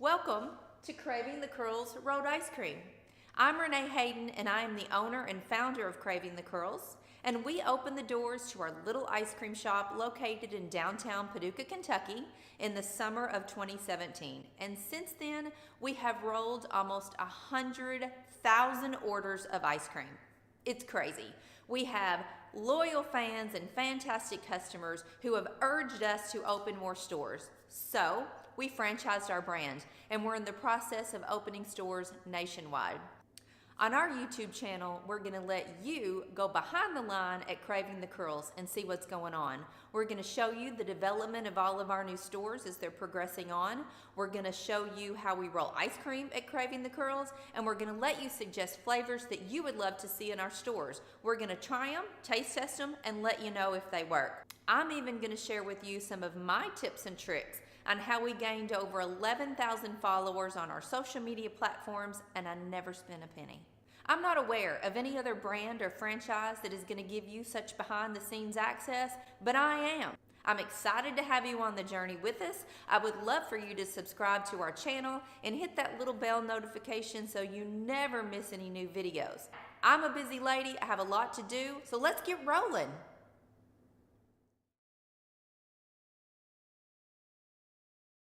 Welcome to Craving the Curls Rolled Ice Cream. I'm Renee Hayden and I am the owner and founder of Craving the Curls, and we opened the doors to our little ice cream shop located in downtown Paducah, Kentucky in the summer of 2017. And since then, we have rolled almost 100,000 orders of ice cream. It's crazy. We have loyal fans and fantastic customers who have urged us to open more stores. So we franchised our brand and we're in the process of opening stores nationwide. On our YouTube channel, we're going to let you go behind the line at Craving the Curls and see what's going on. We're going to show you the development of all of our new stores as they're progressing on. We're going to show you how we roll ice cream at Craving the Curls, and we're going to let you suggest flavors that you would love to see in our stores. We're going to try them, taste test them, and let you know if they work. I'm even going to share with you some of my tips and tricks on how we gained over 11,000 followers on our social media platforms, and I never spent a penny. I'm not aware of any other brand or franchise that is going to give you such behind-the-scenes access, but I am. I'm excited to have you on the journey with us. I would love for you to subscribe to our channel and hit that little bell notification so you never miss any new videos. I'm a busy lady, I have a lot to do, so let's get rolling.